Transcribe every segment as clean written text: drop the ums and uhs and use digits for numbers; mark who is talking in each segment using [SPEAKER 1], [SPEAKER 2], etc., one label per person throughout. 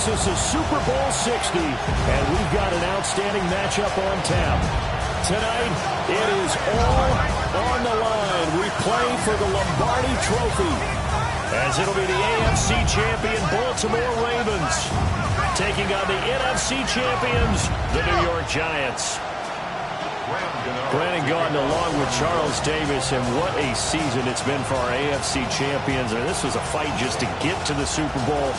[SPEAKER 1] This is the Super Bowl 60, and we've got an outstanding matchup on tap. Tonight, it is all on the line. We play for the Lombardi Trophy, as it'll be the AFC champion Baltimore Ravens taking on the NFC champions, the New York Giants. Brandon Gaudin along with Charles Davis, and what a season it's been for our AFC champions. And this was a fight just to get to the Super Bowl.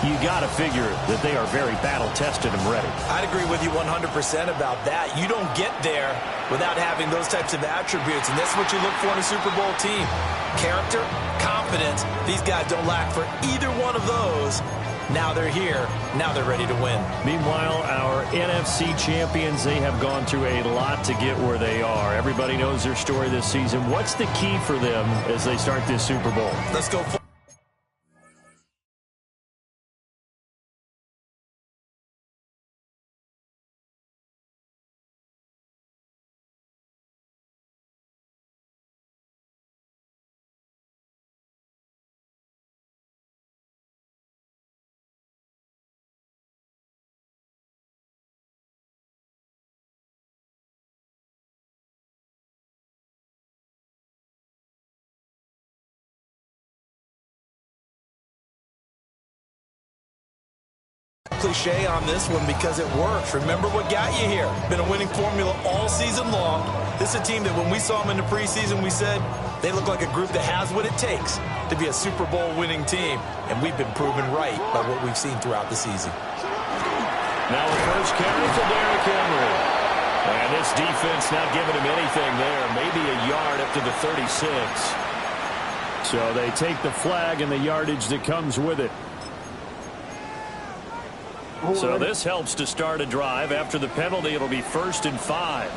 [SPEAKER 1] You got to figure that they are very battle-tested and ready.
[SPEAKER 2] I'd agree with you 100% about that. You don't get there without having those types of attributes, and that's what you look for in a Super Bowl team. Character, confidence. These guys don't lack for either one of those. Now they're here. Now they're ready to win.
[SPEAKER 1] Meanwhile, our NFC champions, they have gone through a lot to get where they are. Everybody knows their story this season. What's the key for them as they start this Super Bowl?
[SPEAKER 2] Let's go. Cliche on this one because it works. Remember what got you here. Been a winning formula all season long. This is a team that when we saw them in the preseason, we said they look like a group that has what it takes to be a Super Bowl winning team. And we've been proven right by what we've seen throughout the season.
[SPEAKER 1] Now a first carry for Derrick Henry. And this defense not giving him anything there. Maybe a yard up to the 36. So they take the flag and the yardage that comes with it. So this helps to start a drive. After the penalty, it'll be 1st and 5.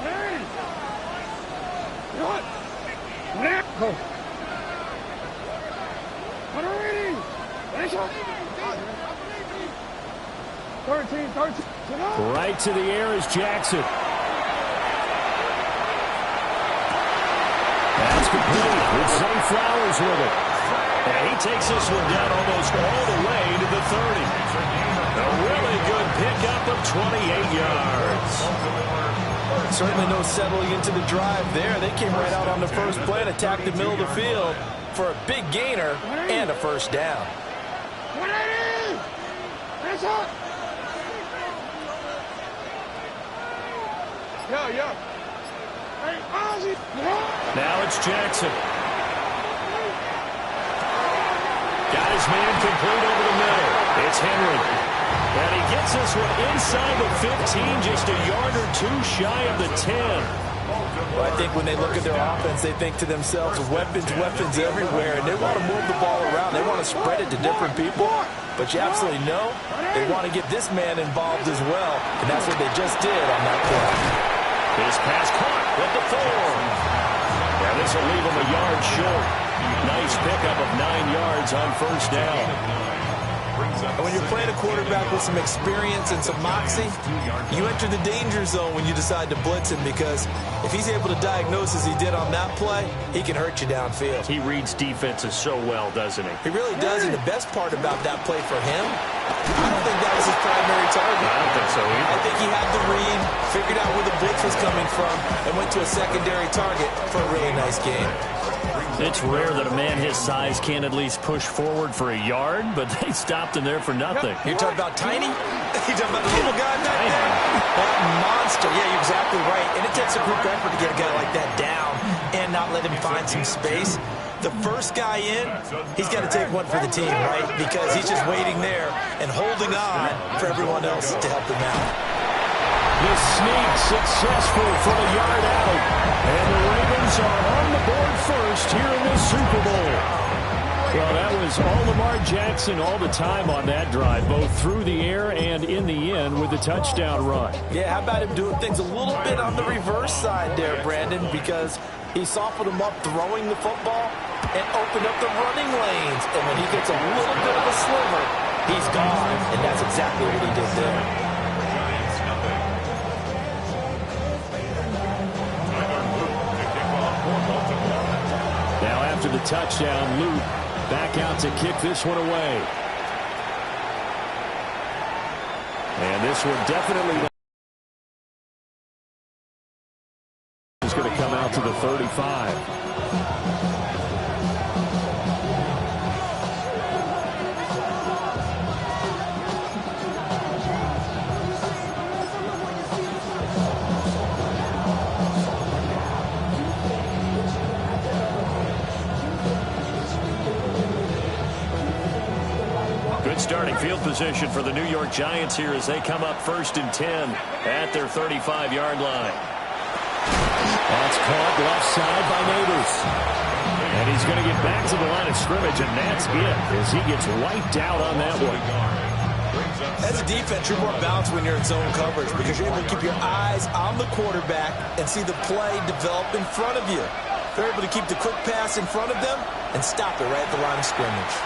[SPEAKER 1] Right to the air is Jackson. That's complete. It's Zay Flowers with it. And he takes this one down almost all the way to the 30. A really good pickup of 28 yards.
[SPEAKER 2] Certainly no settling into the drive there. They came right out on the first play and attacked the middle of the field for a big gainer and a first down.
[SPEAKER 1] Now it's Jackson. Got his man complete over the middle. It's Henry. And he gets this one inside the 15, just a yard or two shy of the 10.
[SPEAKER 2] Well, I think when they look at their offense, they think to themselves, weapons everywhere, and they want to move the ball around. They want to spread it to different people. But you absolutely know they want to get this man involved as well, and that's what they just did on that play.
[SPEAKER 1] His pass caught at the 4. And this will leave him a yard short. Nice pickup of 9 yards on first down.
[SPEAKER 2] And when you're playing a quarterback with some experience and some moxie, you enter the danger zone when you decide to blitz him, because if he's able to diagnose as he did on that play, he can hurt you downfield.
[SPEAKER 1] He reads defenses so well, doesn't he?
[SPEAKER 2] He really does, and the best part about that play for him, I don't think that was his primary target.
[SPEAKER 1] I don't think so either.
[SPEAKER 2] I think he had the read, figured out where the blitz was coming from, and went to a secondary target for a really nice game.
[SPEAKER 1] It's rare that a man his size can at least push forward for a yard, but they stopped him there for nothing.
[SPEAKER 2] You're talking about tiny? You're talking about the little guy back there? That monster. Yeah, you're exactly right. And it takes a group effort to get a guy like that down and not let him find some space. The first guy in, he's got to take one for the team, right? Because he's just waiting there and holding on for everyone else to help him out.
[SPEAKER 1] The sneak successful for a yard out. And the Ravens are on the board first here in this Super Bowl. Well, that was all Lamar Jackson all the time on that drive, both through the air and in the end with the touchdown run.
[SPEAKER 2] Yeah, how about him doing things a little bit on the reverse side there, Brandon, because he softened them up throwing the football and opened up the running lanes. And when he gets a little bit of a sliver, he's gone. And that's exactly what he did there.
[SPEAKER 1] Now after the touchdown, Luke back out to kick this one away. And this one definitely is going to come out to the 35. Starting field position for the New York Giants here as they come up 1st and 10 at their 35-yard line. That's caught left side by Neighbors. And he's going to get back to the line of scrimmage, and that's it as he gets wiped out on that one.
[SPEAKER 2] As a defense, you're more balanced when you're in zone coverage because you're able to keep your eyes on the quarterback and see the play develop in front of you. They're able to keep the quick pass in front of them and stop it right at the line of scrimmage.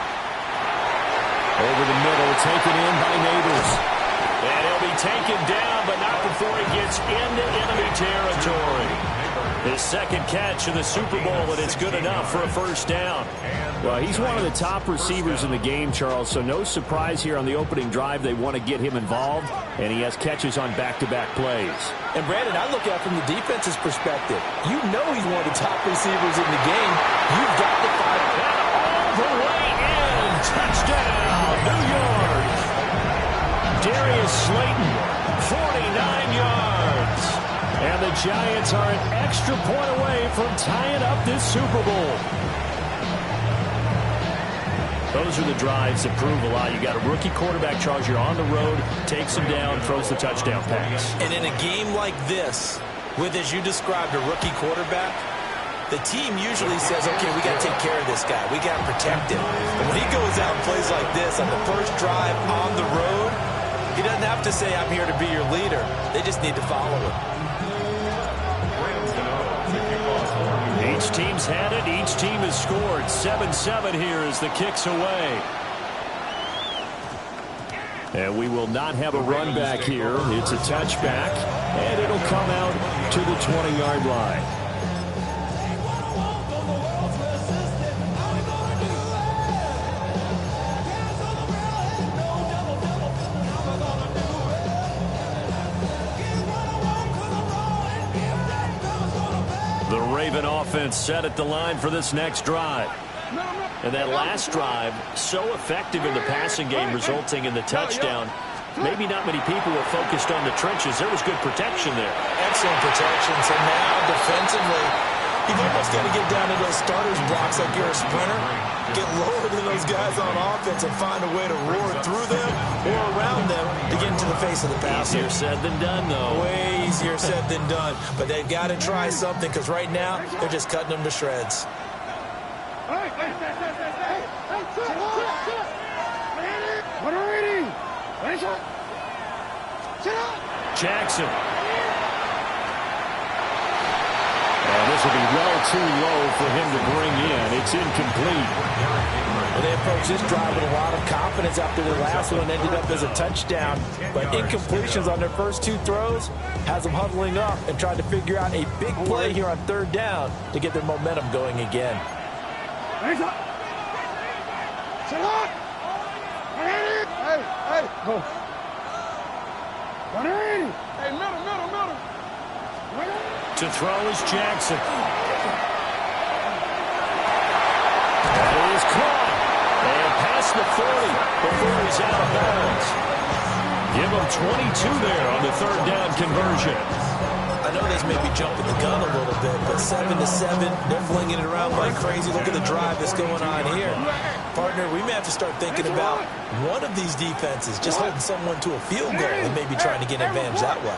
[SPEAKER 1] Over the middle, taken in by Neighbors. And he'll be taken down, but not before he gets into enemy territory. His second catch in the Super Bowl, and it's good enough for a first down. Well, he's one of the top receivers in the game, Charles, so no surprise here on the opening drive. They want to get him involved, and he has catches on back-to-back plays.
[SPEAKER 2] And, Brandon, I look at it from the defense's perspective. You know he's one of the top receivers in the game. You've got to find out all the way in.
[SPEAKER 1] Touchdown, New York. Darius Slayton, 49 yards. And the Giants are an extra point away from tying up this Super Bowl. Those are the drives that prove a lot. You got a rookie quarterback, Charles. You're on the road, takes him down, throws the touchdown pass.
[SPEAKER 2] And in a game like this, with, as you described, a rookie quarterback, the team usually says, okay, we got to take care of this guy. We got to protect him. But when he goes out and plays like this on the first drive on the road, he doesn't have to say, I'm here to be your leader. They just need to follow him.
[SPEAKER 1] Each team's had it. Each team has scored. 7-7 here as the kick's away. And we will not have a run back here. It's a touchback, and it'll come out to the 20-yard line. The Raven offense set at the line for this next drive. And that last drive, so effective in the passing game, resulting in the touchdown. Maybe not many people were focused on the trenches. There was good protection there.
[SPEAKER 2] Excellent protection. So now, defensively, you've almost got to get down to those starters blocks like you're a sprinter. Get lower than those guys on offense and find a way to roar through them or around them to get into the face of the passer.
[SPEAKER 1] Easier said than done, though.
[SPEAKER 2] Way easier said than done. But they've got to try something because right now they're just cutting them to shreds.
[SPEAKER 1] Jackson. And this will be well too low for him to bring in. It's incomplete.
[SPEAKER 2] Well, they approached this drive with a lot of confidence after their last one ended up as a touchdown. But incompletions on their first two throws has them huddling up and trying to figure out a big play here on third down to get their momentum going again.
[SPEAKER 1] To throw is Jackson. That is caught. And past the 40 before he's out of bounds. Give him 22 there on the third down conversion.
[SPEAKER 2] I know this may be jumping the gun a little bit, but 7-7, they're flinging it around like crazy. Look at the drive that's going on here. Partner, we may have to start thinking about one of these defenses just holding someone to a field goal and maybe trying to get an advantage that way.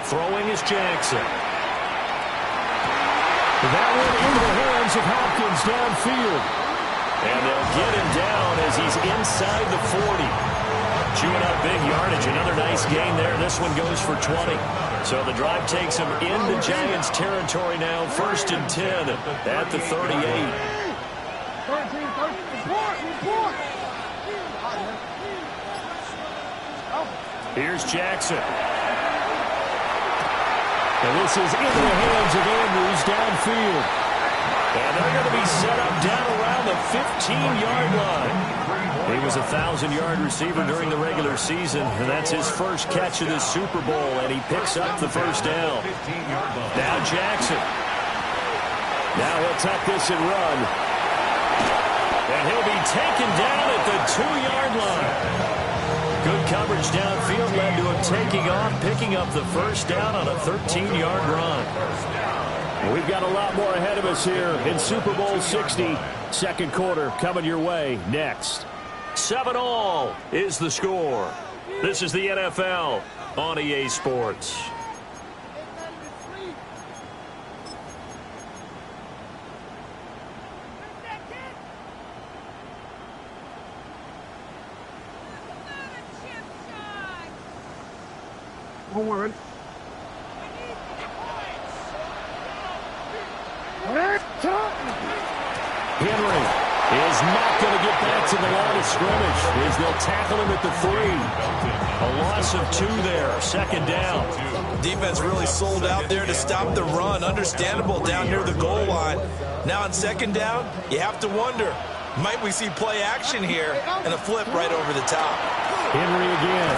[SPEAKER 1] Throwing is Jackson. That one into the hands of Hopkins downfield. And they'll get him down as he's inside the 40. Chewing up big yardage. Another nice gain there. This one goes for 20. So the drive takes him into Giants territory now. 1st and 10 at the 38. Here's Jackson. And this is into the hands of Andrews downfield. And they're going to be set up down around the 15-yard line. He was a 1,000-yard receiver during the regular season, and that's his first catch of this Super Bowl, and he picks up the first down. Now Jackson. Now he'll tuck this and run. And he'll be taken down at the 2-yard line. Good coverage downfield led to him taking off, picking up the first down on a 13-yard run. And we've got a lot more ahead of us here in Super Bowl 60. Second quarter coming your way next. 7-all is the score. This is the NFL on EA Sports.
[SPEAKER 3] Henry
[SPEAKER 1] is not going to get back to the line of scrimmage as they'll tackle him at the 3. A loss of 2 there, second down.
[SPEAKER 2] Defense really sold out there to stop the run. Understandable down near the goal line. Now on second down, you have to wonder, might we see play action here and a flip right over the top.
[SPEAKER 1] Henry again.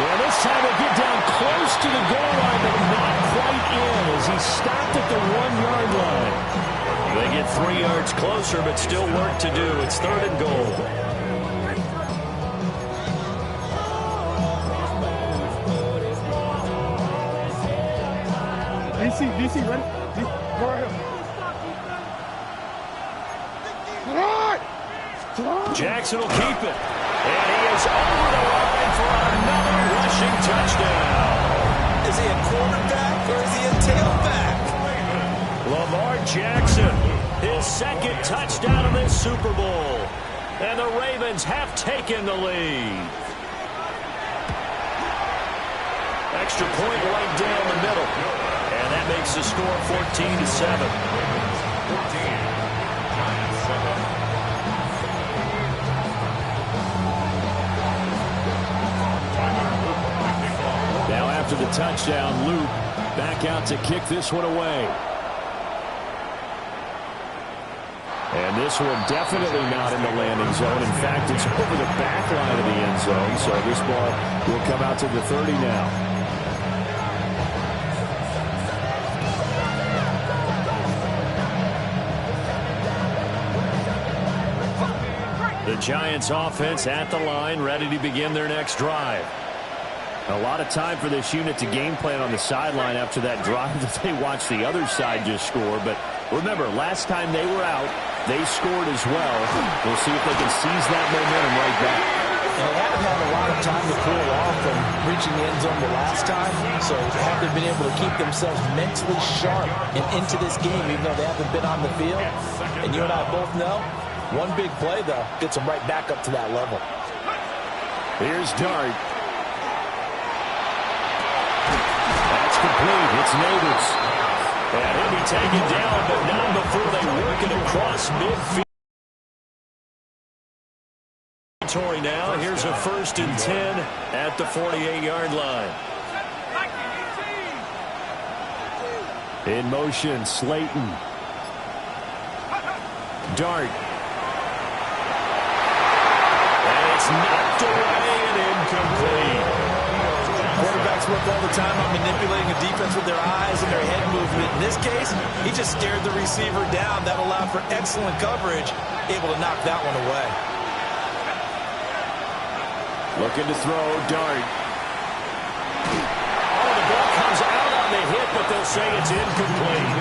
[SPEAKER 1] Well, this time he'll get down close to the goal line, but not quite in as he stopped at the 1-yard line. They get 3 yards closer, but still work to do. It's 3rd and goal.
[SPEAKER 3] DC, ready? Go ahead.
[SPEAKER 1] Jackson will keep it. And he is over the line for another rushing touchdown.
[SPEAKER 2] Is he a quarterback or is he a tailback?
[SPEAKER 1] Lamar Jackson, his 2nd touchdown in this Super Bowl. And the Ravens have taken the lead. Extra point right down the middle. And that makes the score 14-7. Now after the touchdown, Luke back out to kick this one away. And this one definitely not in the landing zone. In fact, it's over the back line of the end zone. So this ball will come out to the 30 now. The Giants offense at the line, ready to begin their next drive. A lot of time for this unit to game plan on the sideline after that drive that they watched the other side just score. But remember, last time they were out, they scored as well. We'll see if they can seize that momentum right back.
[SPEAKER 2] And they haven't had a lot of time to cool off from reaching the end zone the last time. So have they been able to keep themselves mentally sharp and into this game, even though they haven't been on the field? And you and I both know, one big play, though, gets them right back up to that level.
[SPEAKER 1] Here's Dart. That's complete. It's Neighbors. And he'll be taken down, but not before they work it across midfield. Now, here's a 1st and 10 at the 48-yard line. In motion, Slayton. Dart. And it's knocked away and incomplete.
[SPEAKER 2] Quarterbacks work all the time on manipulating a defense with their eyes and their head movement. In this case, he just stared the receiver down. That allowed for excellent coverage, able to knock that one away.
[SPEAKER 1] Looking to throw, Dart. Oh, the ball comes out on the hit, but they'll say it's incomplete.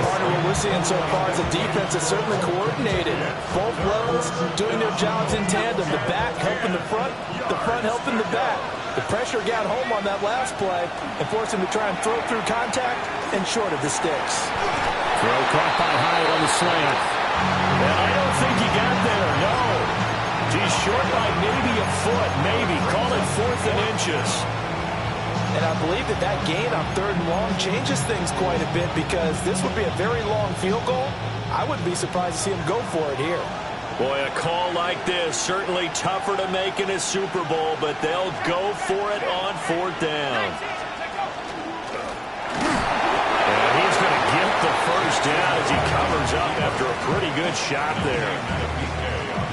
[SPEAKER 2] Part of what we're seeing so far is a defense that's certainly coordinated. Both levels doing their jobs in tandem. The back helping the front helping the back. The pressure got home on that last play and forced him to try and throw through contact and short of the sticks.
[SPEAKER 1] Throw caught by Hyatt on the slant. And I don't think he got there, no. He's short by maybe a foot, maybe. Call it 4th and inches.
[SPEAKER 2] And I believe that gain on 3rd and long changes things quite a bit because this would be a very long field goal. I wouldn't be surprised to see him go for it here.
[SPEAKER 1] Boy, a call like this, certainly tougher to make in a Super Bowl, but they'll go for it on 4th down. And he's going to get the first down as he covers up after a pretty good shot there.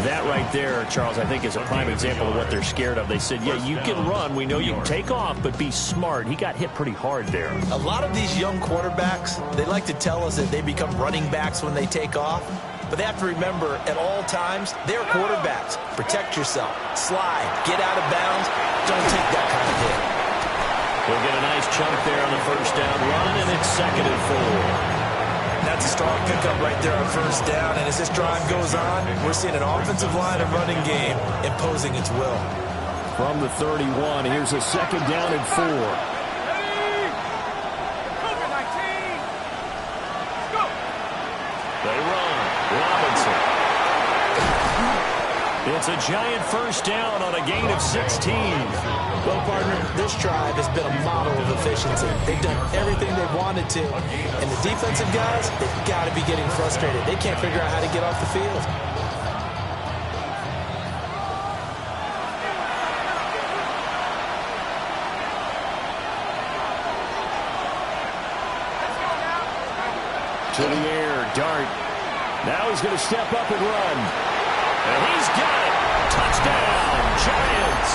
[SPEAKER 1] That right there, Charles, I think is a prime example of what they're scared of. They said, yeah, you can run. We know you can take off, but be smart. He got hit pretty hard there.
[SPEAKER 2] A lot of these young quarterbacks, they like to tell us that they become running backs when they take off. But they have to remember, at all times, they're quarterbacks. Protect yourself. Slide. Get out of bounds. Don't take that kind of hit.
[SPEAKER 1] We'll get a nice chunk there on the first down run, and it's 2nd and 4.
[SPEAKER 2] That's a strong pickup right there on first down. And as this drive goes on, we're seeing an offensive line and running game imposing its will.
[SPEAKER 1] From the 31, here's a 2nd down and 4. They run. Robinson. It's a giant first down on a gain of 16.
[SPEAKER 2] Well, partner, this drive has been a model of efficiency. They've done everything they've wanted to. And the defensive guys, they've got to be getting frustrated. They can't figure out how to get off the field.
[SPEAKER 1] To the air, Dart. Now he's going to step up and run. And he's got it. Touchdown, Giants.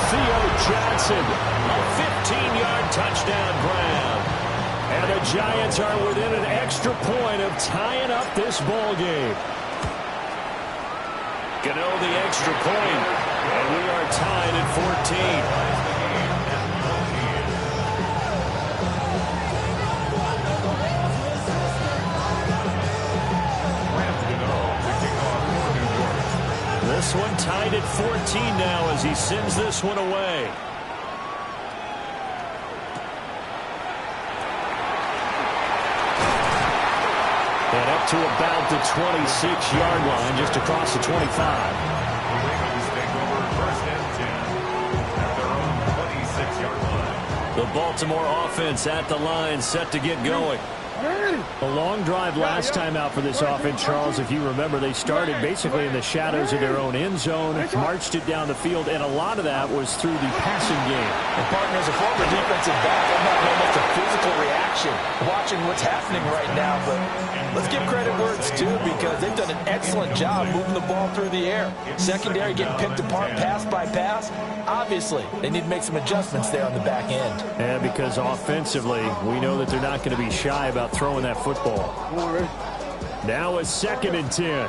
[SPEAKER 1] Theo Johnson, a 15-yard touchdown grab. And the Giants are within an extra point of tying up this ball game. Gano the extra point, and we are tied at 14. This one tied at 14 now as he sends this one away. And up to about the 26-yard line, just across the 25. The Baltimore offense at the line, set to get going. A long drive last time out for this offense, Charles. If you remember, they started basically in the shadows of their own end zone, marched it down the field, and a lot of that was through the passing game.
[SPEAKER 2] And partner, as a former defensive back, I'm not almost a physical reaction watching what's happening right now, but let's give credit where it's due because they've done an excellent job moving the ball through the air. Secondary getting picked apart pass by pass. Obviously, they need to make some adjustments there on the back end.
[SPEAKER 1] And because offensively, we know that they're not going to be shy about throwing that football. Now it's 2nd and 10.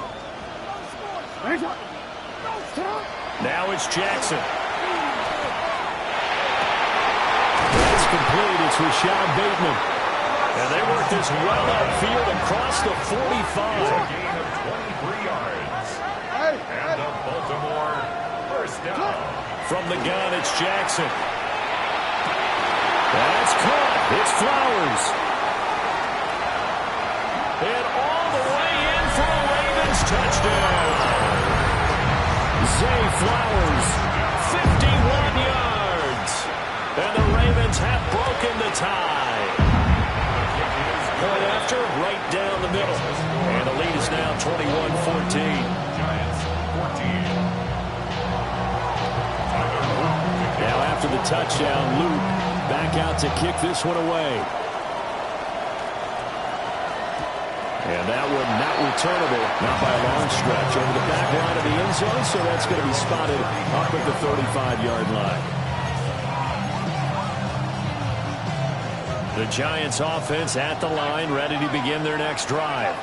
[SPEAKER 1] Now it's Jackson. That's complete. It's Rashad Bateman. And they work this well outfield across the 45.
[SPEAKER 4] Gain of 23 yards. And the Baltimore first down.
[SPEAKER 1] From the gun, it's Jackson. That's caught. It's Flowers. And all the way in for a Ravens touchdown. Zay Flowers, 51 yards. And the Ravens have broken the tie. Point after, right down the middle. And the lead is now 21-14.
[SPEAKER 4] Giants 14.
[SPEAKER 1] Now after the touchdown, Luke back out to kick this one away. And that one not returnable, not by a long stretch, over the back line of the end zone, so that's going to be spotted up at the 35-yard line. The Giants offense at the line, ready to begin their next drive.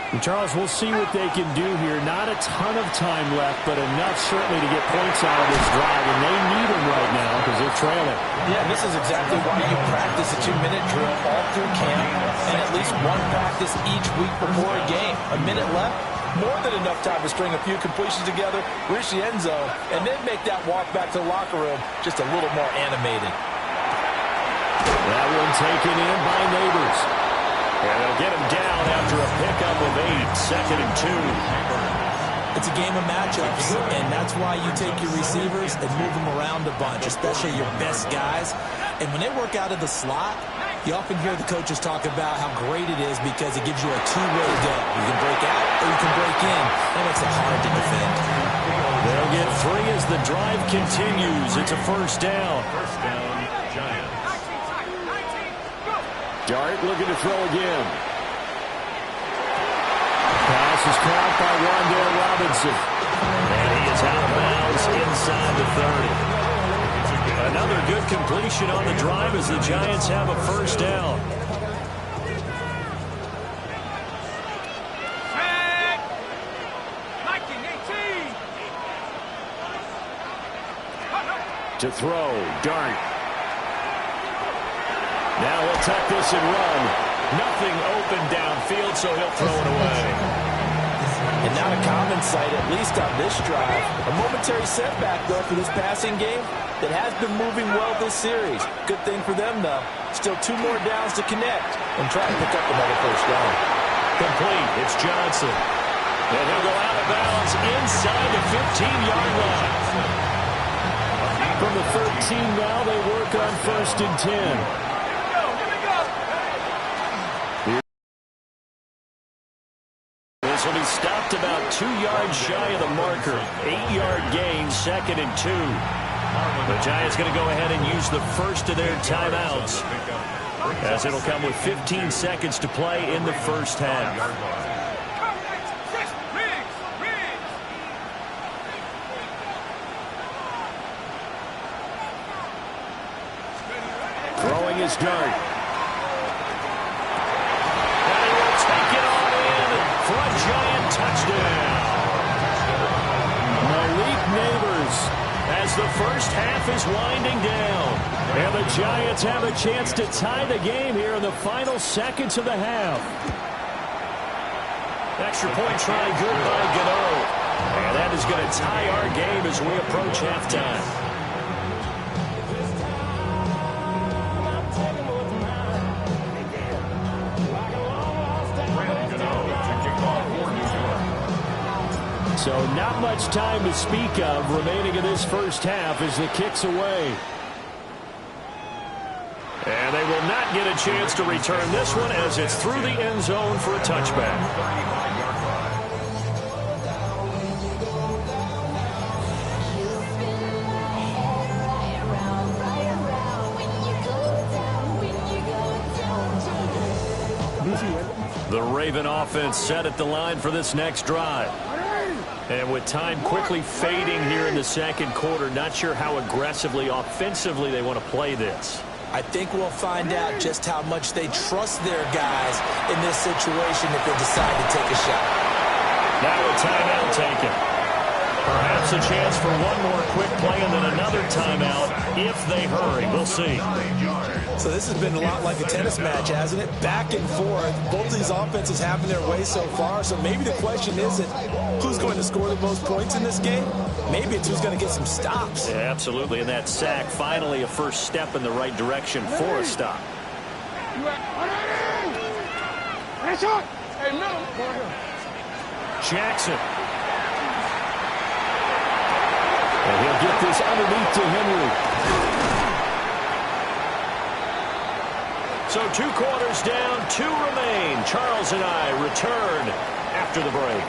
[SPEAKER 1] And Charles, we'll see what they can do here. Not a ton of time left, but enough certainly to get points out of this drive, and they need them right now because they're trailing.
[SPEAKER 2] Yeah, this is exactly why you practice a 2-minute drill all through camp and at least one practice each week before a game. A minute left, more than enough time to string a few completions together, reach the end zone, and then make that walk back to the locker room just a little more animated.
[SPEAKER 1] That one taken in by Neighbors. And they'll get him down after a pickup of 8, 2nd and 2.
[SPEAKER 2] It's a game of matchups, and that's why you take your receivers and move them around a bunch, especially your best guys. And when they work out of the slot, you often hear the coaches talk about how great it is because it gives you a two-way go. You can break out or you can break in. That makes it hard to defend.
[SPEAKER 1] They'll get 3 as the drive continues. It's a first down.
[SPEAKER 4] First down, Giants.
[SPEAKER 1] Dart looking to throw again. pass is caught by Wan'Dale Robinson. And he is out of bounds inside the 30. Another good completion on the drive as the Giants have a first down. To throw, Dart. Now he'll tuck this and run. Nothing open downfield, so he'll throw it away.
[SPEAKER 2] And not a common sight, at least on this drive. A momentary setback, though, for this passing game that has been moving well this series. Good thing for them, though. Still 2 more downs to connect and try to pick up another first down.
[SPEAKER 1] Complete. It's Johnson. And he'll go out of bounds inside the 15-yard line. From the 13 now, they work on 1st and 10. This will be stopped about 2 yards shy of the marker. 8-yard gain, 2nd and 2. The Giants going to go ahead and use the first of their timeouts, as it'll come with 15 seconds to play in the first half. Throwing his Dart. And he will take it all in for a Giant touchdown. Malik Neighbors as the first half is winding down. And the Giants have a chance to tie the game here in the final seconds of the half. Extra point try good by Gano. And that is going to tie our game as we approach halftime. So not much time to speak of remaining in this first half as the kick's away. And they will not get a chance to return this one as it's through the end zone for a touchback. The Raven offense set at the line for this next drive. And with time quickly fading here in the second quarter, not sure how aggressively, offensively they want to play this.
[SPEAKER 2] I think we'll find out just how much they trust their guys in this situation if they decide to take a shot.
[SPEAKER 1] Now a timeout taken. Perhaps a chance for one more quick play and then another timeout if they hurry. We'll see.
[SPEAKER 2] So this has been a lot like a tennis match, hasn't it? Back and forth. Both these offenses having their way so far. So maybe the question isn't who's going to score the most points in this game. Maybe it's who's going to get some stops.
[SPEAKER 1] Yeah, absolutely. And that sack, finally a first step in the right direction for a stop. Jackson. And he'll get this underneath to Henry. So 2 quarters down, 2 remain. Charles and I return after the break.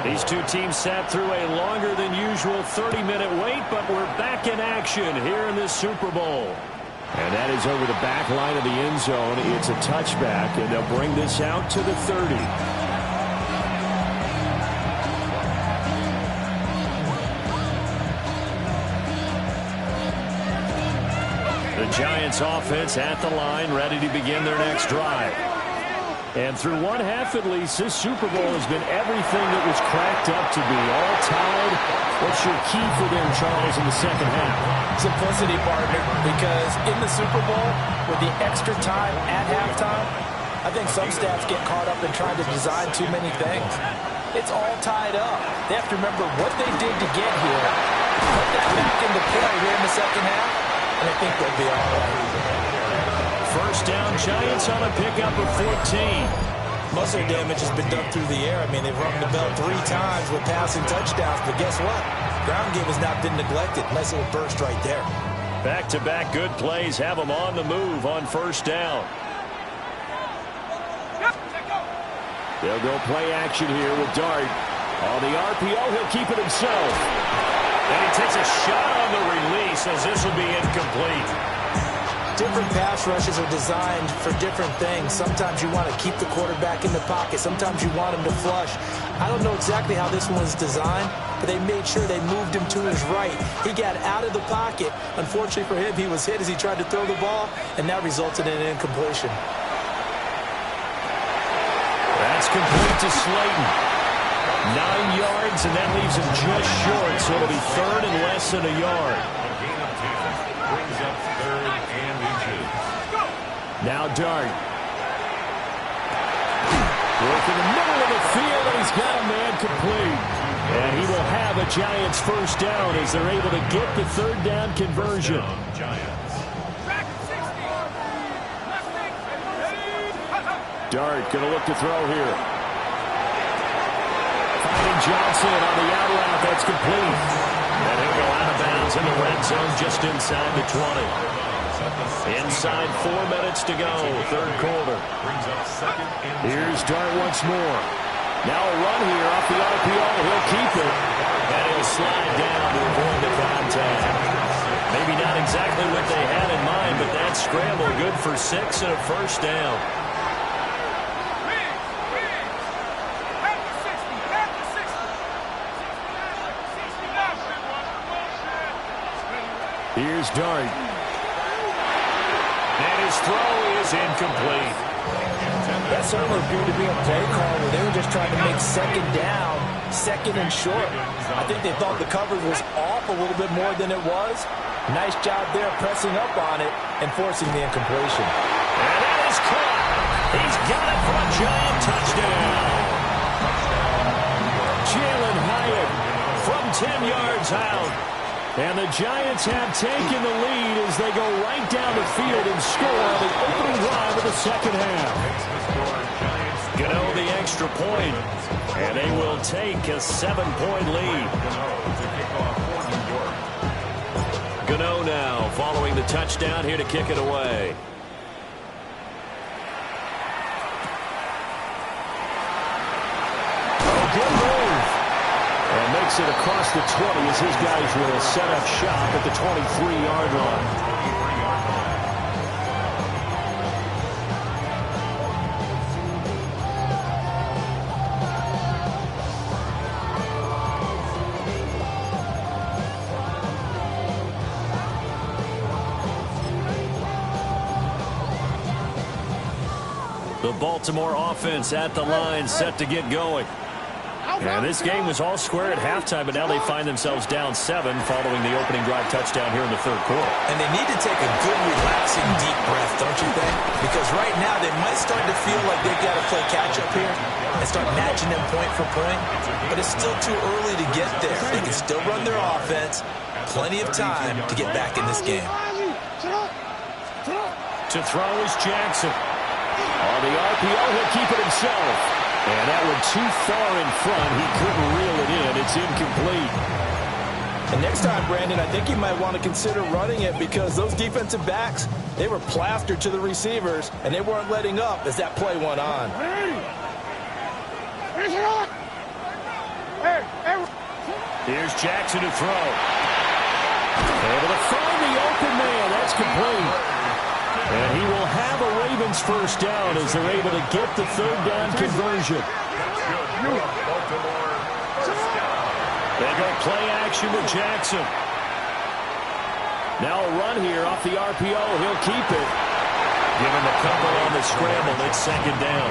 [SPEAKER 1] These two teams sat through a longer than usual 30-minute wait, but we're back in action here in this Super Bowl. And that is over the back line of the end zone. It's a touchback, and they'll bring this out to the 30. The Giants offense at the line, ready to begin their next drive. And through one half at least, this Super Bowl has been everything that was cracked up to be. All tied. What's your key for them, Charles, in the second half?
[SPEAKER 2] Simplicity, partner, because in the Super Bowl, with the extra time at halftime, I think some staffs get caught up in trying to design too many things. It's all tied up. They have to remember what they did to get here, put that back into play here in the second half, and I think they'll be all right.
[SPEAKER 1] First down, Giants on a pickup of 14.
[SPEAKER 2] Muscle damage has been done through the air. I mean, they've rung the bell 3 times with passing touchdowns, but guess what? Ground game has not been neglected. Nice little burst right there.
[SPEAKER 1] Back-to-back good plays have them on the move on first down. They'll go play action here with Dart. On the RPO, he'll keep it himself. And he takes a shot on the release as this will be incomplete.
[SPEAKER 2] Different pass rushes are designed for different things. Sometimes you want to keep the quarterback in the pocket. Sometimes you want him to flush. I don't know exactly how this one was designed, but they made sure they moved him to his right. He got out of the pocket. Unfortunately for him, he was hit as he tried to throw the ball, and that resulted in an incompletion.
[SPEAKER 1] That's complete to Slayton. 9 yards, and that leaves him just short, so it'll be third and less than a yard.
[SPEAKER 4] Brings up third and inches.
[SPEAKER 1] Now Dart. Work in the middle of the field, and he's got a man complete. And he will have a Giants first down as they're able to get the third down conversion. Dart going to look to throw here. Finding Johnson on the out route. That's complete. And he'll go out of bounds in the red zone just inside the 20. Inside 4 minutes to go, third quarter. Here's Dart once more. Now a run here off the RPO. He'll keep it. And he'll slide down to avoid the contact. Maybe not exactly what they had in mind, but that scramble good for 6 and a first down. Here's Dart. And his throw is incomplete.
[SPEAKER 2] That certainly appeared to be a play call where they were just trying to make second down, second and short. I think they thought the coverage was off a little bit more than it was. Nice job there pressing up on it and forcing the incompletion.
[SPEAKER 1] And that is caught. He's got it for a Giant touchdown. Jalen Hyatt from 10 yards out. And the Giants have taken the lead as they go right down the field and score on the opening drive of the second half. Gano the extra point, and they will take a 7-point lead. Gano now following the touchdown here to kick it away. Oh, good move. And makes it across the 20 as his guys will set up shop at the 23-yard line. The Baltimore offense at the line, set to get going. And this game was all square at halftime, but now they find themselves down 7 following the opening drive touchdown here in the third quarter.
[SPEAKER 2] And they need to take a good, relaxing, deep breath, don't you think? Because right now they might start to feel like they've got to play catch-up here and start matching them point for point. But it's still too early to get there. They can still run their offense. Plenty of time to get back in this game.
[SPEAKER 1] To throw is Jackson. On the RPO, he'll keep it himself. And that one too far in front. He couldn't reel it in. It's incomplete.
[SPEAKER 2] And next time, Brandon, I think you might want to consider running it because those defensive backs, they were plastered to the receivers, and they weren't letting up as that play went on.
[SPEAKER 1] Here's Jackson to throw. Able to find the open man. That's complete. And he will have a Ravens first down as they're able to get the third down conversion. They go play action with Jackson. Now a run here off the RPO. He'll keep it. Give him a couple on the scramble. It's second down.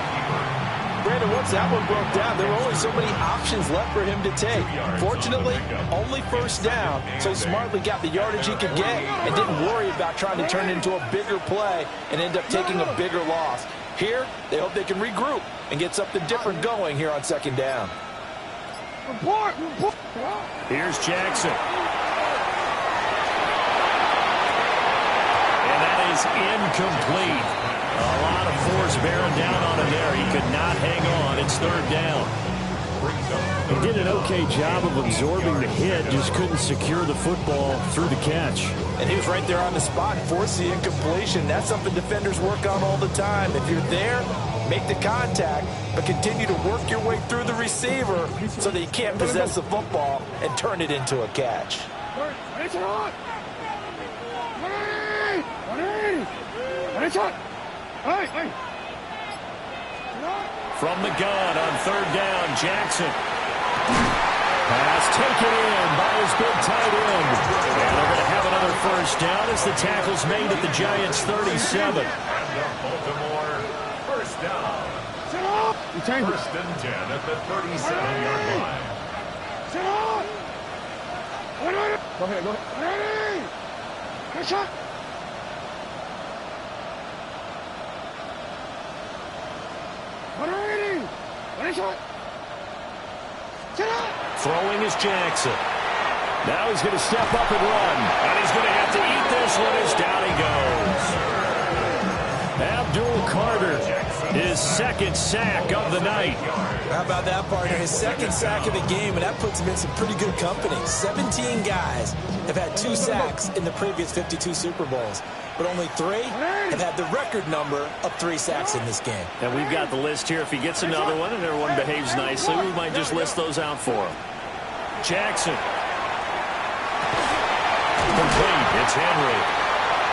[SPEAKER 2] Brandon, once that one broke down, there were only so many options left for him to take. Fortunately, only first down, so he smartly got the yardage he could get and didn't worry about trying to turn it into a bigger play and end up taking a bigger loss. Here, they hope they can regroup and get something different going here on second down.
[SPEAKER 1] Here's Jackson. And that is incomplete. A lot of force bearing down on him there. He could not hang on. It's third down. He did an okay job of absorbing the hit, just couldn't secure the football through the catch.
[SPEAKER 2] And he was right there on the spot, forced the incompletion. That's something defenders work on all the time. If you're there, Make the contact, but continue to work your way through the receiver so that you can't possess the football and turn it into a catch.
[SPEAKER 1] From the gun on third down, Jackson. Pass taken in by his big tight end. And they're going to have another first down as the tackle's made at the Giants' 37.
[SPEAKER 4] And the Baltimore first down. First and 10 at the 37-yard line.
[SPEAKER 3] Go ahead. Good shot.
[SPEAKER 1] Throwing is Jackson. Now he's going to step up and run. And he's going to have to eat this one as down he goes. Abdul Carter, his second sack of the night.
[SPEAKER 2] How about that, partner? His second sack of the game, and that puts him in some pretty good company. 17 guys have had 2 sacks in the previous 52 Super Bowls, but only 3 have had the record number of 3 sacks in this game.
[SPEAKER 1] And we've got the list here. If he gets another one and everyone behaves nicely, we might just list those out for him. Jackson. Complete. It's Henry.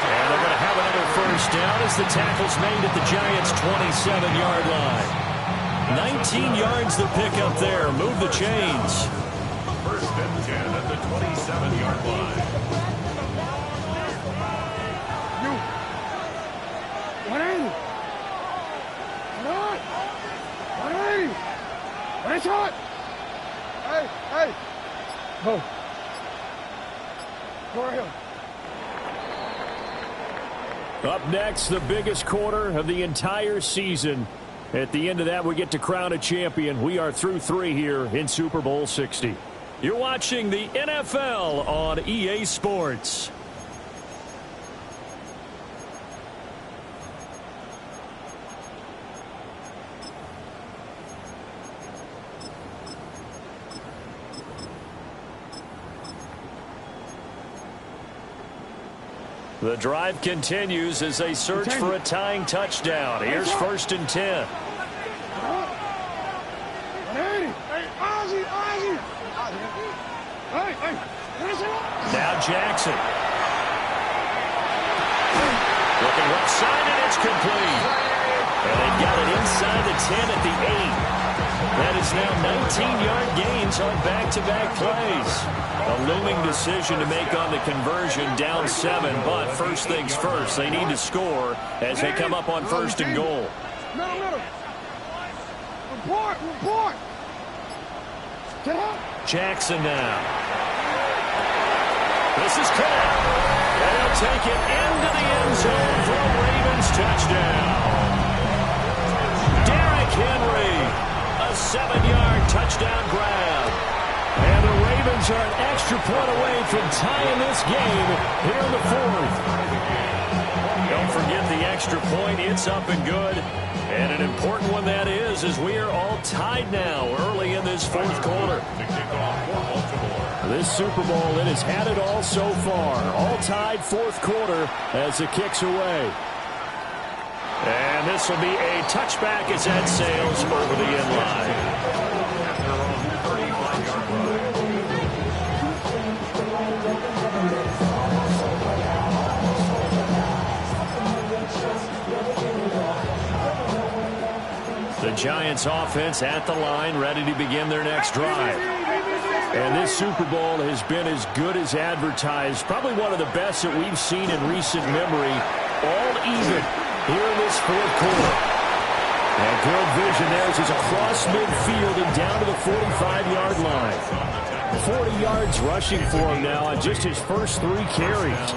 [SPEAKER 1] And they're going to have another first down as the tackle's made at the Giants' 27-yard line. 19 yards the pick up there. Move the chains.
[SPEAKER 4] First and 10 at the 27-yard line.
[SPEAKER 3] Hey. Go. Go right here.
[SPEAKER 1] Up next, the biggest quarter of the entire season. At the end of that, we get to crown a champion. We are through 3 here in Super Bowl 60. You're watching the NFL on EA Sports. The drive continues as they search for a tying touchdown. Here's first and 10. Now Jackson. Looking left side, and it's complete. And they've got it inside the 10 at the 8. That is now 19-yard gains on back-to-back plays. A looming decision to make on the conversion, down 7. But first things first, they need to score as they come up on first and goal.
[SPEAKER 3] Report. Get out.
[SPEAKER 1] Jackson now. This is caught. And he'll take it into the end zone for a Ravens touchdown. Derrick Henry, a 7-yard touchdown grab. And the Ravens are an extra point away from tying this game here in the 4th. Don't forget the extra point. It's up and good. And an important one that is, as we are all tied now early in this 4th quarter. This Super Bowl, it has had it all so far. All tied 4th quarter as it kicks away. And this will be a touchback as that sails over the end line. The Giants offense at the line, ready to begin their next drive. And this Super Bowl has been as good as advertised. Probably one of the best that we've seen in recent memory. All even here in this 4th quarter. And good vision there as he's across midfield and down to the 45-yard line. 40 yards rushing for him now on just his first 3 carries.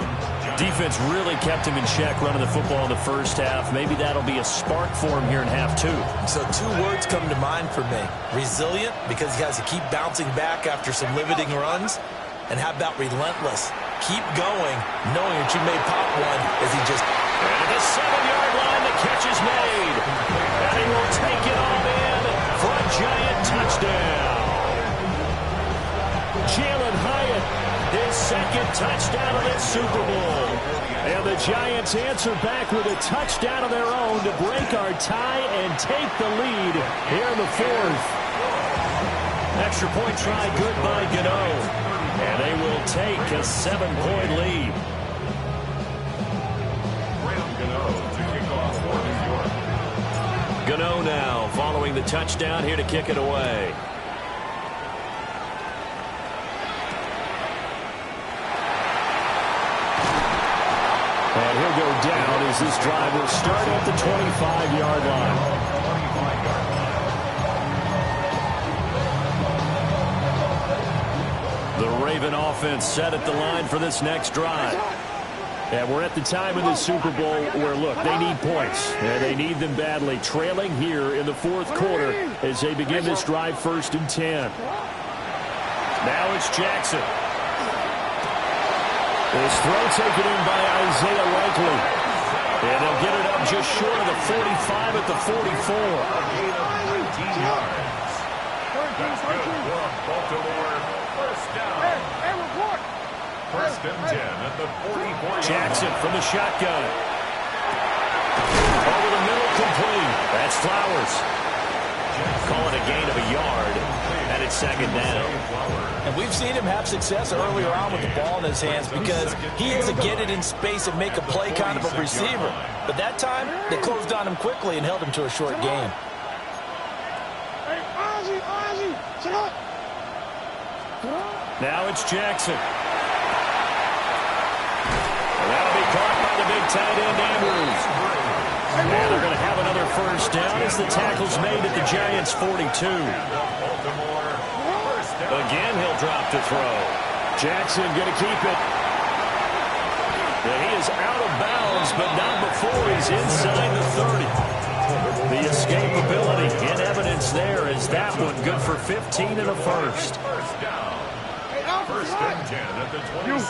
[SPEAKER 1] Defense really kept him in check running the football in the first half. Maybe that'll be a spark for him here in half 2.
[SPEAKER 2] So 2 words come to mind for me. Resilient, because he has to keep bouncing back after some limiting runs. And how about relentless? Keep going, knowing that you may pop one as he just...
[SPEAKER 1] And at the 7-yard line, the catch is made. And he will take it on in for a Giant touchdown. Jalen Hyatt, his second touchdown of this Super Bowl. And the Giants answer back with a touchdown of their own to break our tie and take the lead here in the fourth. Extra point try good by Gano. And they will take a 7-point lead. Gano now following the touchdown here to kick it away. And he'll go down as this drive will start at the 25-yard line. The Raven offense set at the line for this next drive. And we're at the time of the Super Bowl where, look, they need points. And they need them badly. Trailing here in the fourth quarter as they begin this drive 1st and 10. Now it's Jackson. This throw taken in by Isaiah Likely. And they'll get it up just short of the 45 at the 44.
[SPEAKER 4] That's good for Baltimore. First down. First and 10 at the 44.
[SPEAKER 1] Jackson from the shotgun. Over the middle, complete. That's Flowers. Call it a gain of a yard, and it's 2nd down.
[SPEAKER 2] And we've seen him have success earlier on with the ball in his hands because he is a get it in space and make a play kind of a receiver. But that time, they closed on him quickly and held him to a short gain.
[SPEAKER 1] Now it's Jackson. And that'll be caught by the big tight end, Andrews. And they're going to have another first down as the tackle's made at the Giants' 42. Again, he'll drop to throw. Jackson going to keep it. And he is out of bounds, but not before he's inside the 30. The escapability in evidence there is that one good for 15 and a first.
[SPEAKER 4] First and 10 at the 27.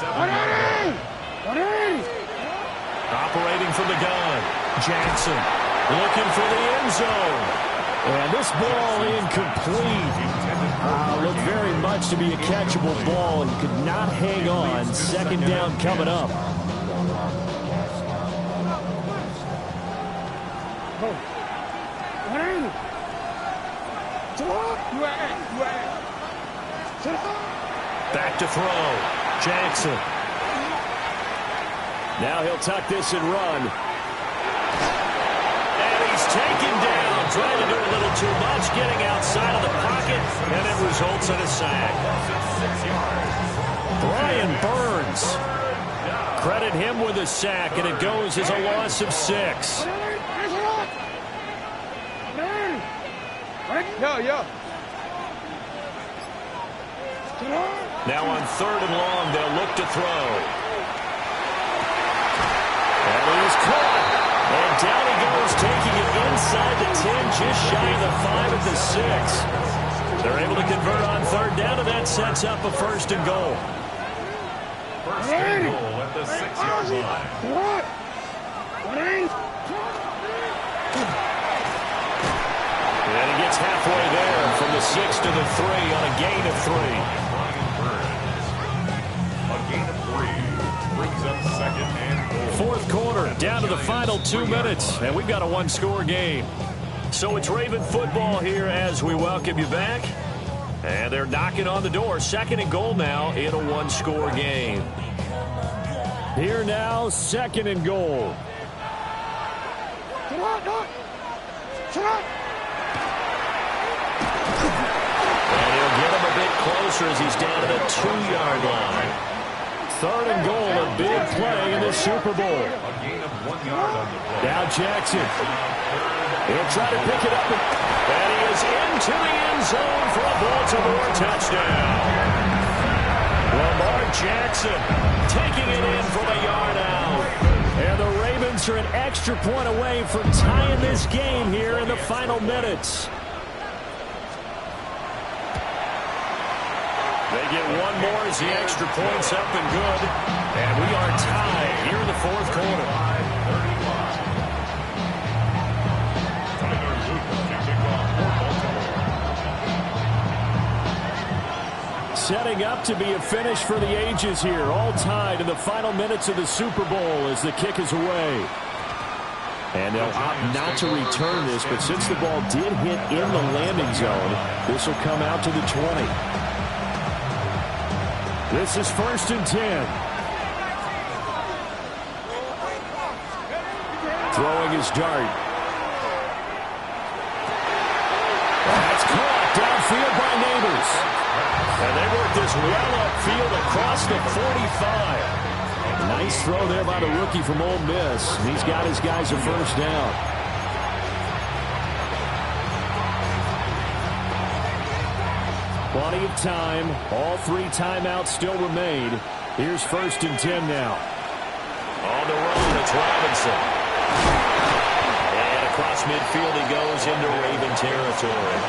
[SPEAKER 1] Operating from the gun. Jackson looking for the end zone. And this ball incomplete. Looked very much to be a catchable ball and could not hang on. 2nd down coming up. Back to throw. Jackson. Now he'll tuck this and run. And he's taken down. Trying to do a little too much. Getting outside of the pocket. And it results in a sack. Brian Burns. Credit him with a sack. And it goes as a loss of 6. Now on 3rd and long, they'll look to throw. And he is caught. And down he goes, taking it inside the 10, just shy of the 5 at the 6. They're able to convert on 3rd down, and that sets up a 1st and goal.
[SPEAKER 4] First and goal at the 6-yard line.
[SPEAKER 1] And he gets halfway there from the 6 to the 3 on a gain of 3.
[SPEAKER 4] A gain of 3 brings up 2nd and goal.
[SPEAKER 1] Fourth quarter, down to the final 2 minutes, and we've got a 1-score game. So it's Raven football here as we welcome you back. And they're knocking on the door. 2nd and goal now in a 1-score game. Here now, 2nd and goal. And he'll get him a bit closer as he's down to the 2-yard line. 3rd and goal, a big play in the Super Bowl.
[SPEAKER 4] A gain of 1 yard on the play.
[SPEAKER 1] Now Jackson. He'll try to pick it up. And he is into the end zone for a Baltimore touchdown. Lamar Jackson taking it in from a yard out. And the Ravens are an extra point away from tying this game here in the final minutes. They get one more as the extra point's up and good. And we are tied here in the fourth quarter. Setting up to be a finish for the ages here. All tied in the final minutes of the Super Bowl as the kick is away. And they'll opt not to return this, but since the ball did hit in the landing zone, this will come out to the 20. This is 1st and 10. Throwing his dart. That's caught downfield by Neighbors. And they work this well upfield across the 45. Nice throw there by the rookie from Ole Miss. He's got his guys a first down. Plenty of time. All 3 timeouts still remain. Here's 1st and 10 now. On the run, it's Robinson. And across midfield he goes into Raven territory.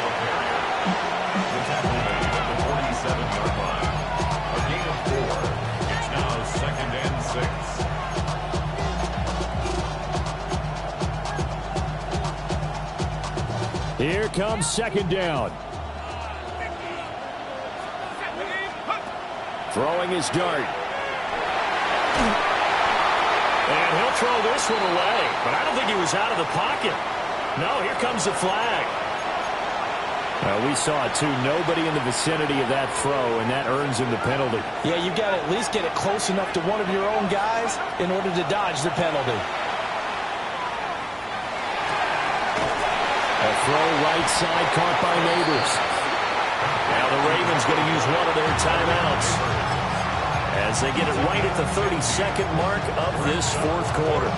[SPEAKER 4] The tackle made at the 47-yard line. A gain of 4. It's now 2nd and 6.
[SPEAKER 1] Here comes 2nd down. Throwing his dart. And he'll throw this one away. But I don't think he was out of the pocket. No, here comes the flag. We saw it, too. Nobody in the vicinity of that throw, and that earns him the penalty.
[SPEAKER 2] Yeah, you've got to at least get it close enough to one of your own guys in order to dodge the penalty.
[SPEAKER 1] A throw right side caught by Neighbors. Now the Ravens going to use one of their timeouts as they get it right at the 32nd mark of this 4th quarter.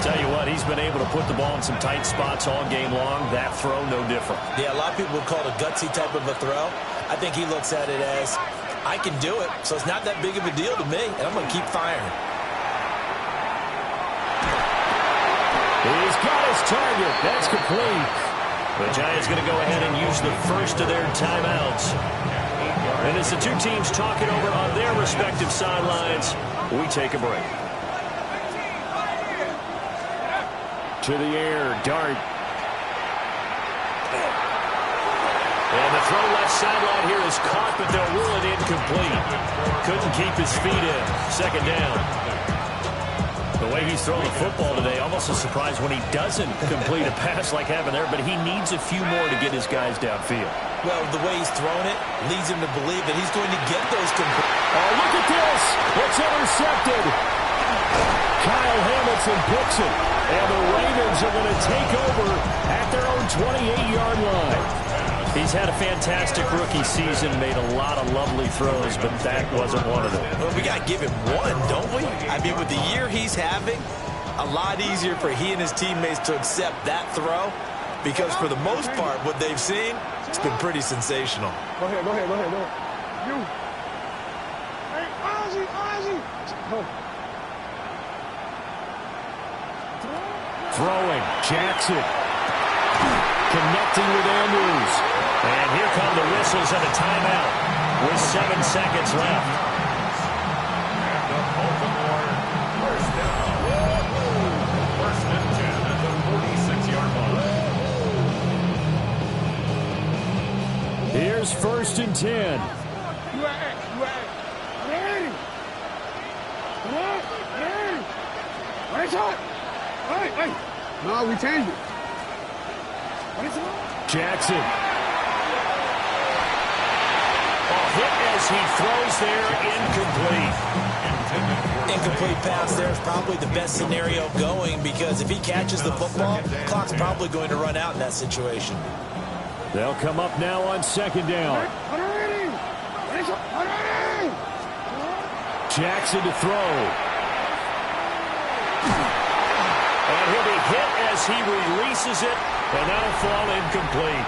[SPEAKER 1] Tell you what, he's been able to put the ball in some tight spots all game long. That throw, no different.
[SPEAKER 2] Yeah, a lot of people would call it a gutsy type of a throw. I think he looks at it as, I can do it, so it's not that big of a deal to me, and I'm going to keep firing.
[SPEAKER 1] He's got his target. That's complete. The Giants going to go ahead and use the first of their timeouts. And as the 2 teams talk it over on their respective sidelines, we take a break. To the air, dart. And the throw left sideline here is caught, but they'll rule it incomplete. Couldn't keep his feet in. 2nd down. The way he's throwing the football today, almost a surprise when he doesn't complete a pass like having there, but he needs a few more to get his guys downfield.
[SPEAKER 2] Well, the way he's thrown it leads him to believe that he's going to get those complete.
[SPEAKER 1] Oh, look at this. It's intercepted. Kyle Hamilton picks it, and the Ravens are going to take over at their own 28-yard line. He's had a fantastic rookie season, made a lot of lovely throws, but that wasn't one of them.
[SPEAKER 2] Well, we got to give him one, don't we? I mean, with the year he's having, a lot easier for he and his teammates to accept that throw because for the most part, what they've seen, it's been pretty sensational.
[SPEAKER 3] Go ahead. You. Hey, Ozzie. Oh.
[SPEAKER 1] Throwing, Jackson. Connecting with Andrews. And here come the whistles and a timeout with 7 seconds left.
[SPEAKER 4] And the Baltimore first down. 1st and 10 at the 46-yard line.
[SPEAKER 1] Here's 1st and 10.
[SPEAKER 3] You at. Ready. What is it? Hey. No, we changed it. What is it?
[SPEAKER 1] Jackson. Hit as he throws there, incomplete.
[SPEAKER 2] Incomplete pass there is probably the best scenario going because if he catches the football, clock's probably going to run out in that situation.
[SPEAKER 1] They'll come up now on 2nd down. Jackson to throw. And he'll be hit as he releases it, and that'll fall incomplete.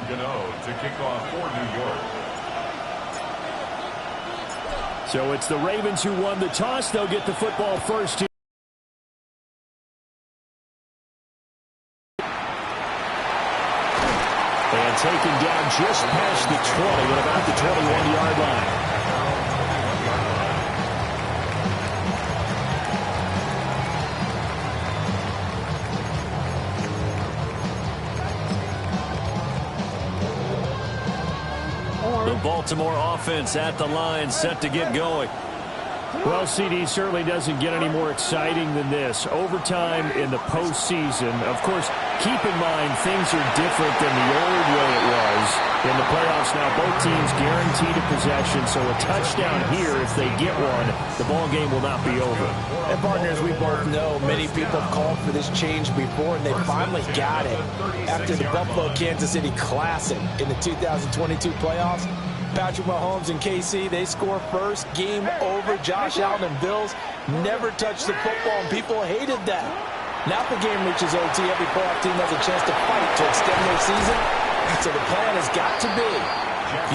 [SPEAKER 4] Gano to kick off for New York.
[SPEAKER 1] So it's the Ravens who won the toss. They'll get the football first here. And taken down just past the 20 at about the 21-yard line. The Baltimore offense at the line, set to get going. Well, CD certainly doesn't get any more exciting than this. Overtime in the postseason. Of course, keep in mind things are different than the old way it was. In the playoffs now, both teams guaranteed a possession, so a touchdown here, if they get one, the ball game will not be over.
[SPEAKER 2] And partners, we both know many people have called for this change before, and they finally got it after the Buffalo-Kansas City Classic in the 2022 playoffs. Patrick Mahomes and KC, they score first, game over. Josh Allen and Bills never touched the football, and people hated that. Now if the game reaches OT, every playoff team has a chance to fight to extend their season. So the plan has got to be,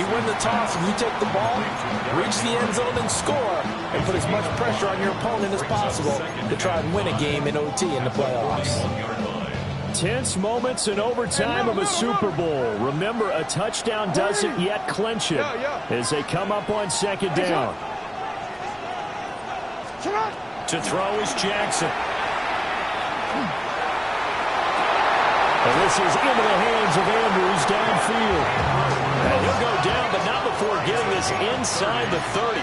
[SPEAKER 2] you win the toss and you take the ball, reach the end zone and score, and put as much pressure on your opponent as possible to try and win a game in OT in the playoffs.
[SPEAKER 1] Tense moments in overtime of a Super Bowl. Remember, a touchdown doesn't yet clinch it as they come up on second down. To throw is Jackson. And this is into the hands of Andrews downfield. And he'll go down, but not before getting this inside the 30.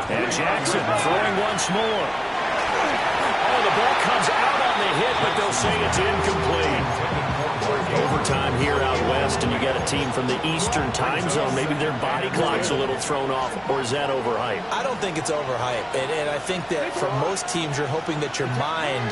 [SPEAKER 1] And Jackson throwing once more. Oh, the ball comes out on the hit, but they'll say it's incomplete. Overtime here out west, and you got a team from the Eastern time zone. Maybe their body clock's a little thrown off, or is that overhyped?
[SPEAKER 2] I don't think it's overhyped, and I think that for most teams, you're hoping that your mind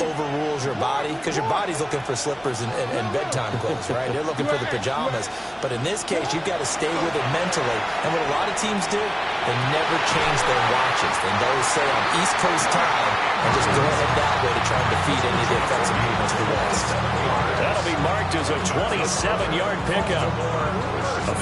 [SPEAKER 2] overrules your body, because your body's looking for slippers and bedtime clothes, right? They're looking for the pajamas. But in this case, you've got to stay with it mentally. And what a lot of teams do, they never change their watches. They always say on East Coast time and just go ahead that way to try and defeat any of the offensive movements of the West.
[SPEAKER 1] That'll be marked as a 27-yard pickup.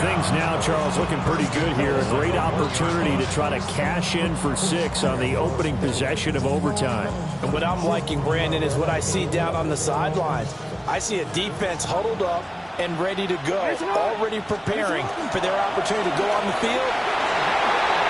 [SPEAKER 1] Things now, Charles, looking pretty good here. A great opportunity to try to cash in for 6 on the opening possession of overtime.
[SPEAKER 2] And what I'm liking, Brandon, is what I see down on the sidelines. I see a defense huddled up and ready to go, already preparing for their opportunity to go on the field.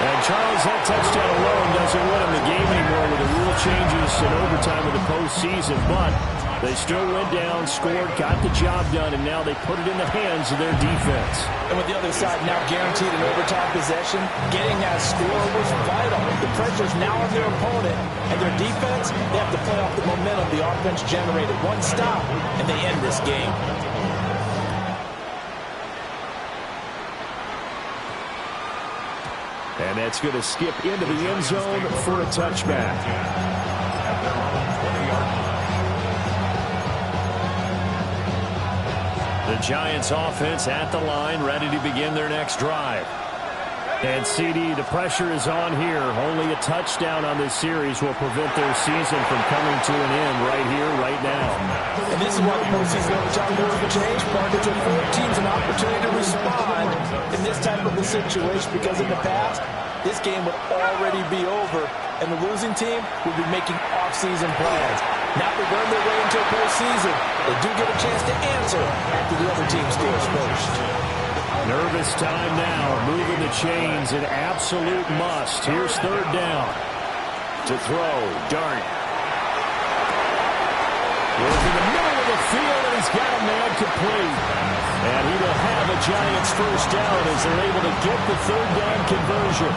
[SPEAKER 1] And Charles, that touchdown alone doesn't win them the game anymore with the rule changes in overtime of the postseason, but they still went down, scored, got the job done, and now they put it in the hands of their defense.
[SPEAKER 2] And with the other side now guaranteed an overtime possession, getting that score was vital. The pressure's now on their opponent, and their defense, they have to play off the momentum the offense generated. One stop, and they end this game.
[SPEAKER 1] And that's going to skip into the end zone for a touchback. The Giants offense at the line, ready to begin their next drive. And CD, the pressure is on here. Only a touchdown on this series will prevent their season from coming to an end right here, right now.
[SPEAKER 2] And this is why the postseason overtime rules have changed. Partners will afford teams an opportunity to respond in this type of a situation, because in the past, this game would already be over, and the losing team would be making off-season plans. Now they burn their way into a postseason. They do get a chance to answer after the other team scores first.
[SPEAKER 1] Nervous time now, moving the chains, an absolute must. Here's third down. To throw, Dart. Goes in the middle of the field, and he's got a man complete. And he will have a Giants first down as they're able to get the third down conversion.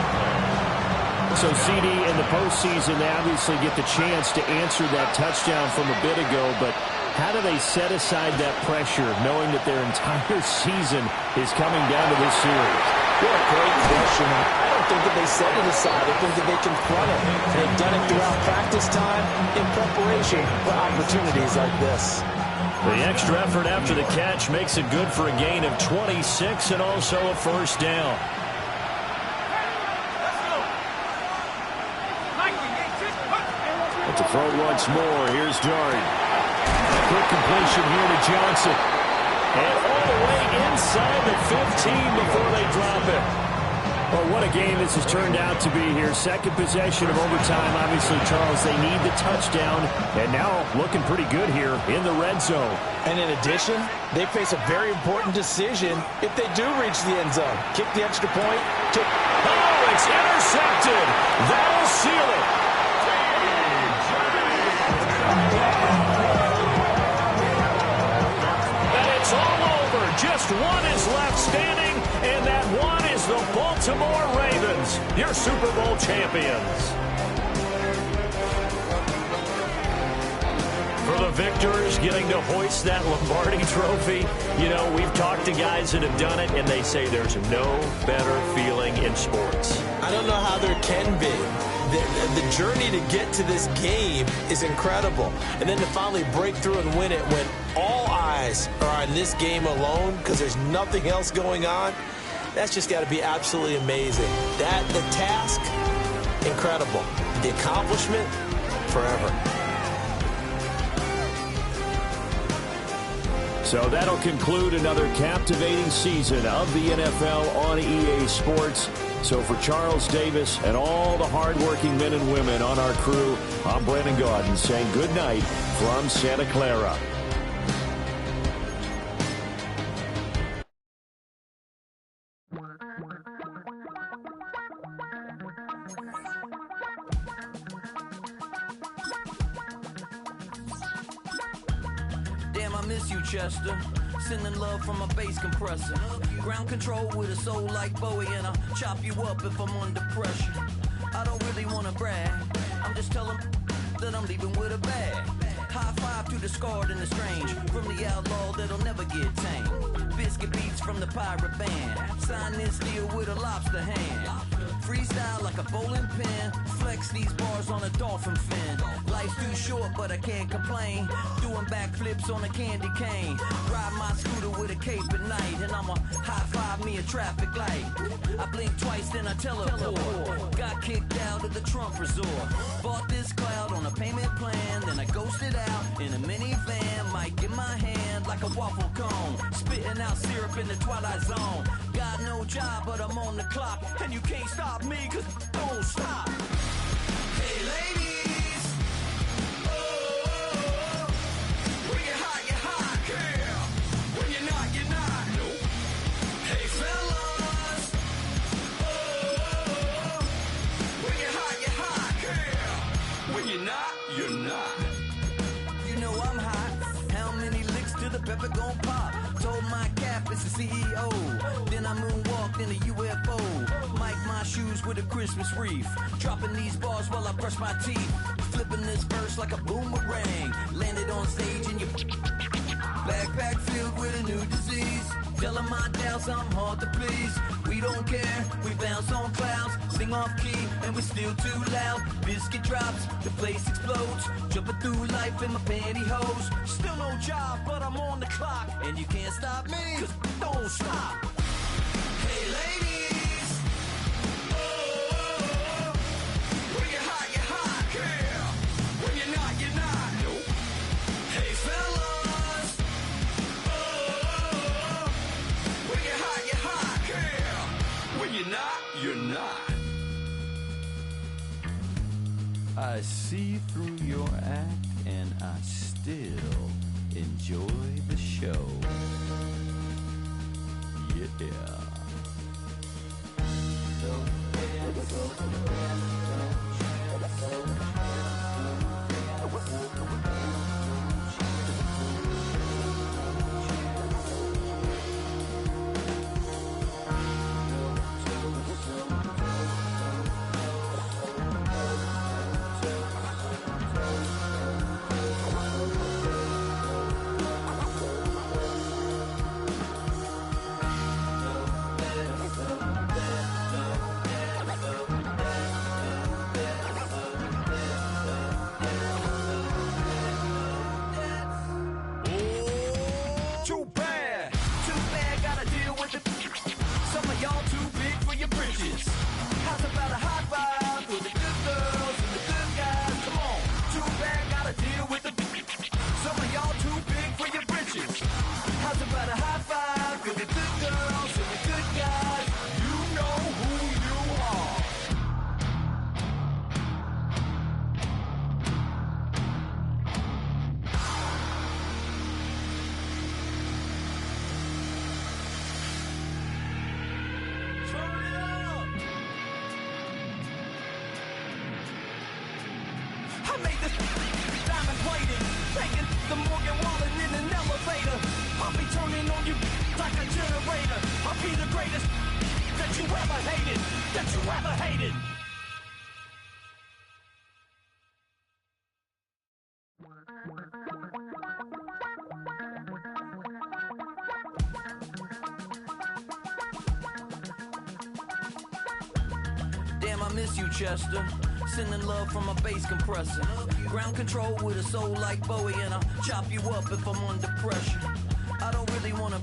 [SPEAKER 1] So CD in the postseason, they obviously get the chance to answer that touchdown from a bit ago, but how do they set aside that pressure, knowing that their entire season is coming down to this series?
[SPEAKER 2] What a great question. I don't think that they set it aside. I think that they confront it. They've done it throughout practice time in preparation for opportunities like this.
[SPEAKER 1] The extra effort after the catch makes it good for a gain of 26 and also a first down. To throw once more, here's Dart. Quick completion here to Johnson. And all the way inside the 15 before they drop it. Well, what a game this has turned out to be here. Second possession of overtime. Obviously, Charles, they need the touchdown. And now looking pretty good here in the red zone.
[SPEAKER 2] And in addition, they face a very important decision if they do reach the end zone. Kick the extra point.
[SPEAKER 1] Oh, it's intercepted. That'll seal it. And it's all over. Just one is left standing, and that one is the Baltimore Ravens, your Super Bowl champions. For the victors, getting to hoist that Lombardi trophy, you know, we've talked to guys that have done it, and they say there's no better feeling in sports.
[SPEAKER 2] I don't know how there can be. The journey to get to this game is incredible. And then to finally break through and win it when all eyes are on this game alone because there's nothing else going on, that's just got to be absolutely amazing. The task, incredible. The accomplishment, forever.
[SPEAKER 1] So that'll conclude another captivating season of the NFL on EA Sports. So for Charles Davis and all the hardworking men and women on our crew, I'm Brandon Gaudin saying good night from Santa Clara.
[SPEAKER 5] Damn, I miss you, Chester. Sending love from a bass compressor. Ground control with a soul like Bowie, and I'll chop you up if I'm under pressure. I don't really want to brag. I'm just telling that I'm leaving with a bag. High five to the scarred and the strange. From the outlaw that'll never get tamed. Biscuit beats from the pirate band. Sign this deal with a lobster hand. Freestyle like a bowling pin. Flex these bars on a dolphin fin. Life's too short, but I can't complain. Doing backflips on a candy cane. Ride my scooter with a cape at night. And I'ma high five me a traffic light. I blink twice, then I teleport. Got kicked out of the Trump resort. Bought this cloud on a payment plan. Then I ghosted out in a minivan. Mic in my hand like a waffle cone. Spitting out syrup in the twilight zone. Got no job, but I'm on the clock. And you can't stop me, cause don't stop. Hey ladies, oh, when you're hot, girl. When you're not, nope. Hey fellas, oh, when you're hot, girl. When you're not. You know I'm hot. How many licks till the pepper gon' pop? Told my cap it's the CEO. Then I moonwalked in a UFO. Mic my shoes with a Christmas wreath. Dropping these bars while I brush my teeth. Flipping this verse like a boomerang. Landed on stage in your backpack filled with a new disease. Telling my doubts I'm hard to please. We don't care, we bounce on clouds. Sing off key and we're still too loud. Biscuit drops, the place explodes. Jumping through life in my pantyhose. Still no job, but I'm on the clock. And you can't stop me, cause don't stop. Hey ladies, oh, when you're hot, girl. When you're not, nope. Hey fellas, oh, when you're hot, girl. When you're not.
[SPEAKER 6] I see through your act and I still enjoy the show. Yeah.
[SPEAKER 5] How's about a hot vibe for the good girls and the good guys? Come on, 2 How's about a high five for the good girls and the good guys? You know who you are. Turn it up. I made this diamond plated, taking the Morgan Wallen in an elevator. I'll be turning on you like a generator. I'll be the greatest that you ever hated, that you ever hated. Damn, I miss you, Chester. Sending love from a bass compressor. Ground control with a soul like Bowie, and I'll chop you up if I'm under pressure. I don't really want to